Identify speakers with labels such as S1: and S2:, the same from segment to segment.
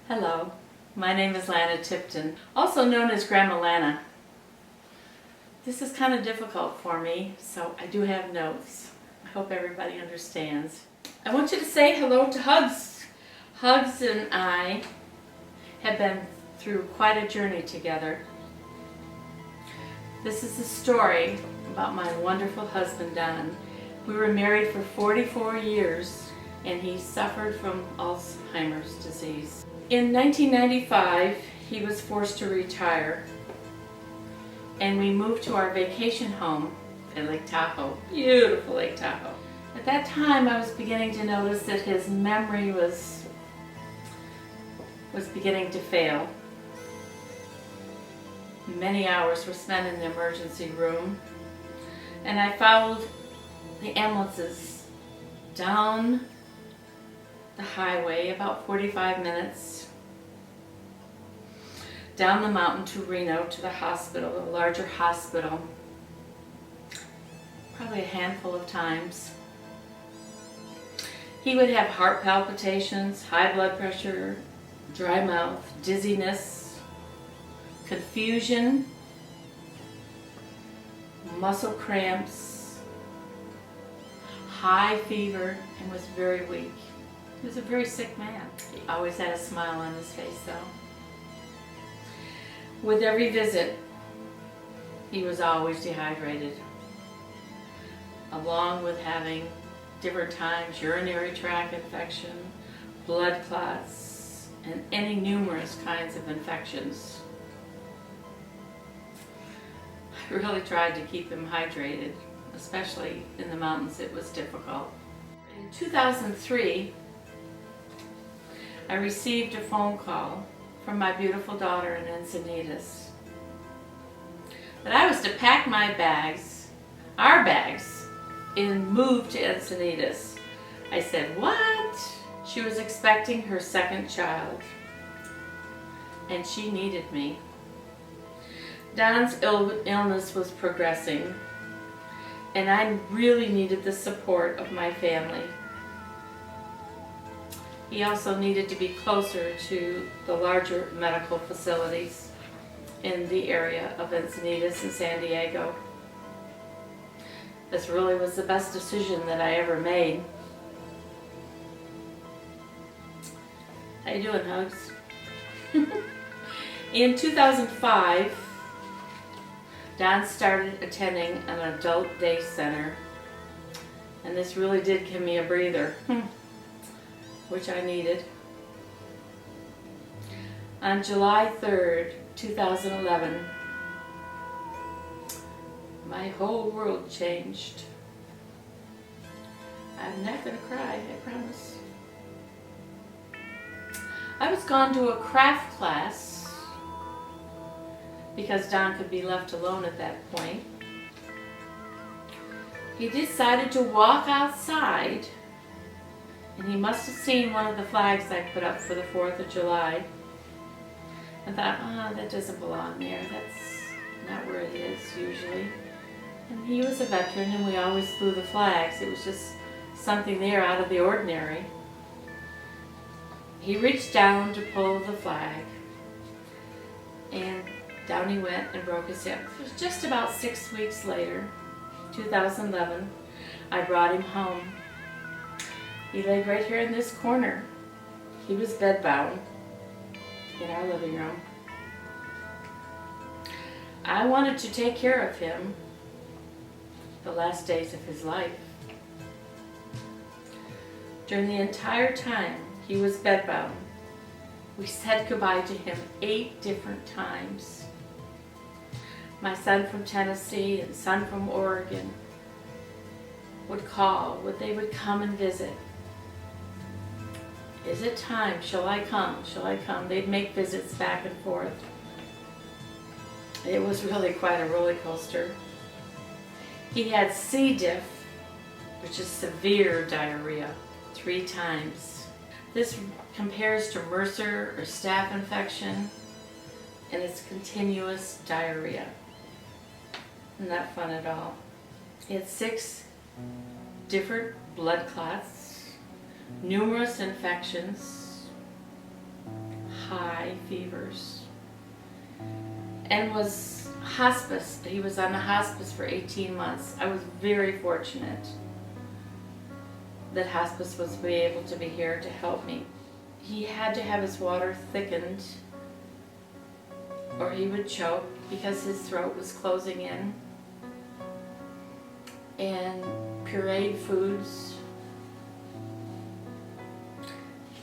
S1: Hello, my name is Lana Tipton, also known as Grandma Lana. This is kind of difficult for me, so I do have notes. I hope everybody understands. I want you to say hello to Hugs. Hugs and I have been through quite a journey together. This is a story about my wonderful husband, Don. We were married for 44 years and he suffered from Alzheimer's disease. In 1995, he was forced to retire and we moved to our vacation home at Lake Tahoe, beautiful Lake Tahoe. At that time, I was beginning to notice that his memory was beginning to fail. Many hours were spent in the emergency room, and I followed the ambulances down the highway about 45 minutes, down the mountain to Reno to the hospital, a larger hospital, probably a handful of times. He would have heart palpitations, high blood pressure, dry mouth, dizziness, confusion, muscle cramps, high fever, and was very weak. He was a very sick man. He always had a smile on his face though. With every visit, he was always dehydrated, along with having different times urinary tract infection, blood clots, and any numerous kinds of infections. I really tried to keep him hydrated, especially in the mountains. It was difficult. In 2003, I received a phone call from my beautiful daughter in Encinitas that I was to pack my bags, our bags, and move to Encinitas. I said, what? She was expecting her second child, and she needed me. Don's illness was progressing, and I really needed the support of my family. He also needed to be closer to the larger medical facilities in the area of Encinitas and San Diego. This really was the best decision that I ever made. How you doing, Hugs? In 2005, Don started attending an adult day center, and this really did give me a breather, which I needed. On July 3rd, 2011, my whole world changed. I'm not going to cry, I promise. I was gone to a craft class because Don could be left alone at that point. He decided to walk outside, and he must have seen one of the flags I put up for the 4th of July. I thought, oh, that doesn't belong there. That's not where it is usually. And he was a veteran, and we always flew the flags. It was just something there out of the ordinary. He reached down to pull the flag, and down he went and broke his hip. It was just about 6 weeks later, 2011, I brought him home. He lay right here in this corner. He was bedbound in our living room. I wanted to take care of him the last days of his life. During the entire time he was bedbound, we said goodbye to him 8 different times. My son from Tennessee and son from Oregon would call, they would come and visit. Is it time? Shall I come? Shall I come? They'd make visits back and forth. It was really quite a roller coaster. He had C. diff, which is severe diarrhea, 3 times. This compares to MRSA or staph infection, and it's continuous diarrhea. Not fun at all. He had 6 different blood clots, numerous infections, high fevers and was hospice. He was on the hospice for 18 months. I was very fortunate that hospice was able to be here to help me. He had to have his water thickened or he would choke because his throat was closing in, and pureed foods.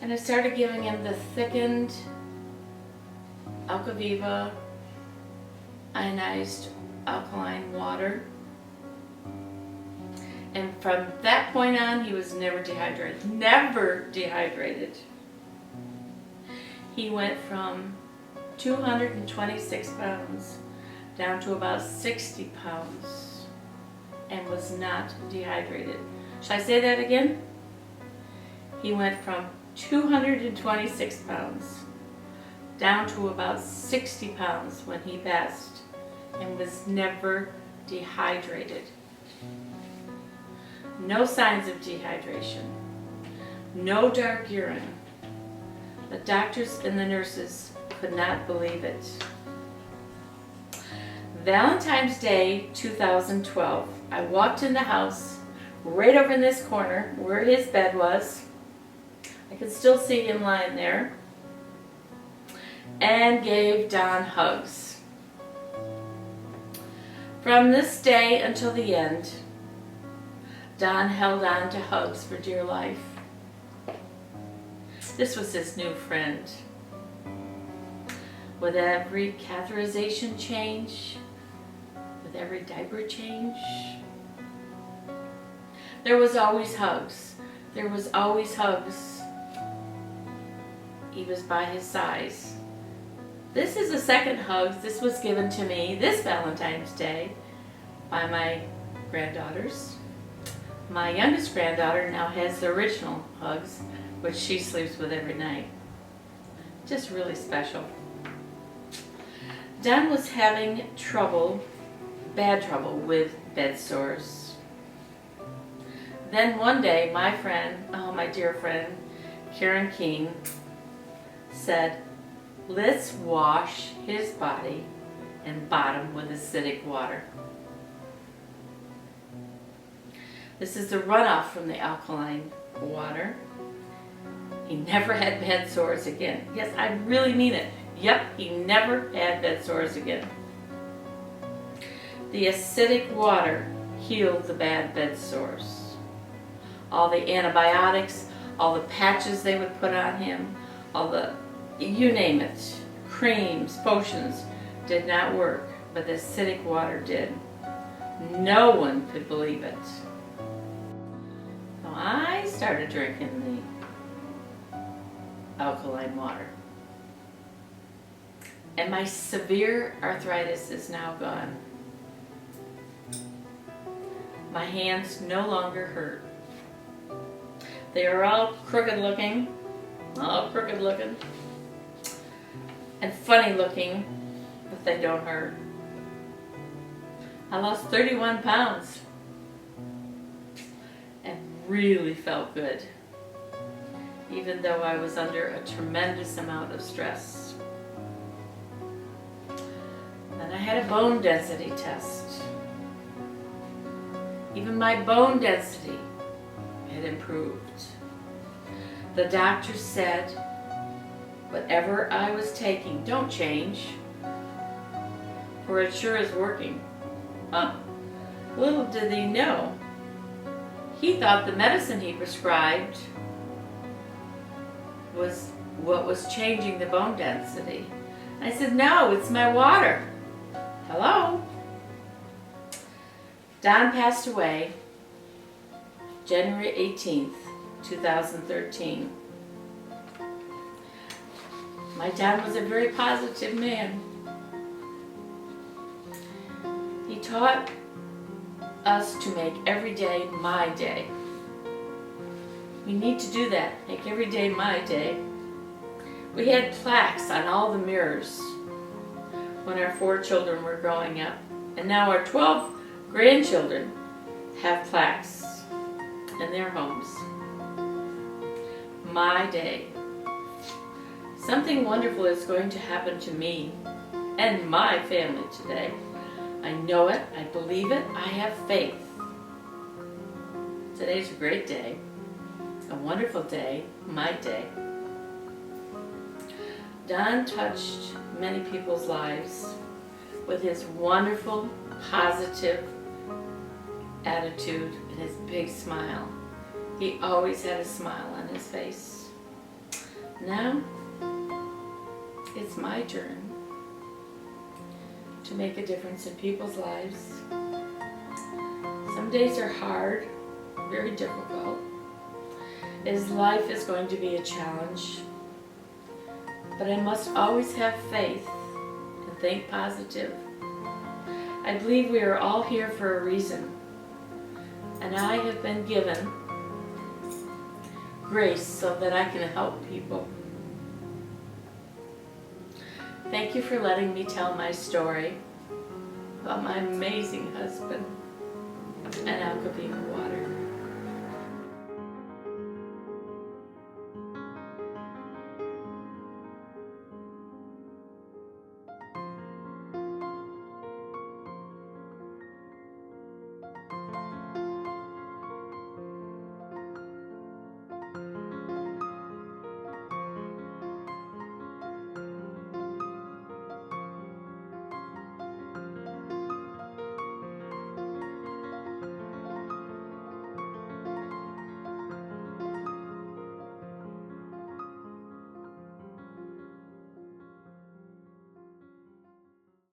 S1: And I started giving him the thickened Alcaviva ionized alkaline water. And from that point on, he was never dehydrated. Never dehydrated. He went from 226 pounds down to about 60 pounds and was not dehydrated. Should I say that again? He went from 226 pounds down to about 60 pounds when he passed and was never dehydrated. No signs of dehydration. No dark urine. The doctors and the nurses could not believe it. Valentine's Day 2012, I walked in the house right over in this corner where his bed was. I could still see him lying there, and gave Don hugs. From this day until the end, Don held on to hugs for dear life. This was his new friend. With every catheterization change, with every diaper change, there was always hugs. There was always hugs. He was by his side. This is the second hug. This was given to me this Valentine's Day by my granddaughters. My youngest granddaughter now has the original hugs, which she sleeps with every night. Just really special. Don was having trouble, bad trouble with bed sores. Then one day my friend, my dear friend, Karen King, said, let's wash his body and bottom with acidic water. This is the runoff from the alkaline water. He never had bed sores again. Yes, I really mean it. Yep, he never had bed sores again. The acidic water healed the bad bed sores. All the antibiotics, all the patches they would put on him, all the, you name it, creams, potions, did not work, but the acidic water did. No one could believe it. So I started drinking the alkaline water. And my severe arthritis is now gone. My hands no longer hurt. They are all crooked looking, and funny looking, but they don't hurt. I lost 31 pounds and really felt good, even though I was under a tremendous amount of stress. Then I had a bone density test. Even my bone density had improved. The doctor said, whatever I was taking, don't change, for it sure is working. Little did he know, he thought the medicine he prescribed was what was changing the bone density. I said, no, it's my water. Hello? Don passed away January 18th, 2013. My Don was a very positive man. He taught us to make every day my day. We need to do that, make every day my day. We had plaques on all the mirrors when our 4 children were growing up. And now our 12 grandchildren have plaques in their homes. My day. Something wonderful is going to happen to me and my family today. I know it, I believe it, I have faith. Today's a great day, a wonderful day, my day. Don touched many people's lives with his wonderful, positive attitude and his big smile. He always had a smile on his face. Now, it's my turn to make a difference in people's lives. Some days are hard, very difficult, as life is going to be a challenge. But I must always have faith and think positive. I believe we are all here for a reason, and I have been given grace so that I can help people. Thank you for letting me tell my story about my amazing husband and alcohol water.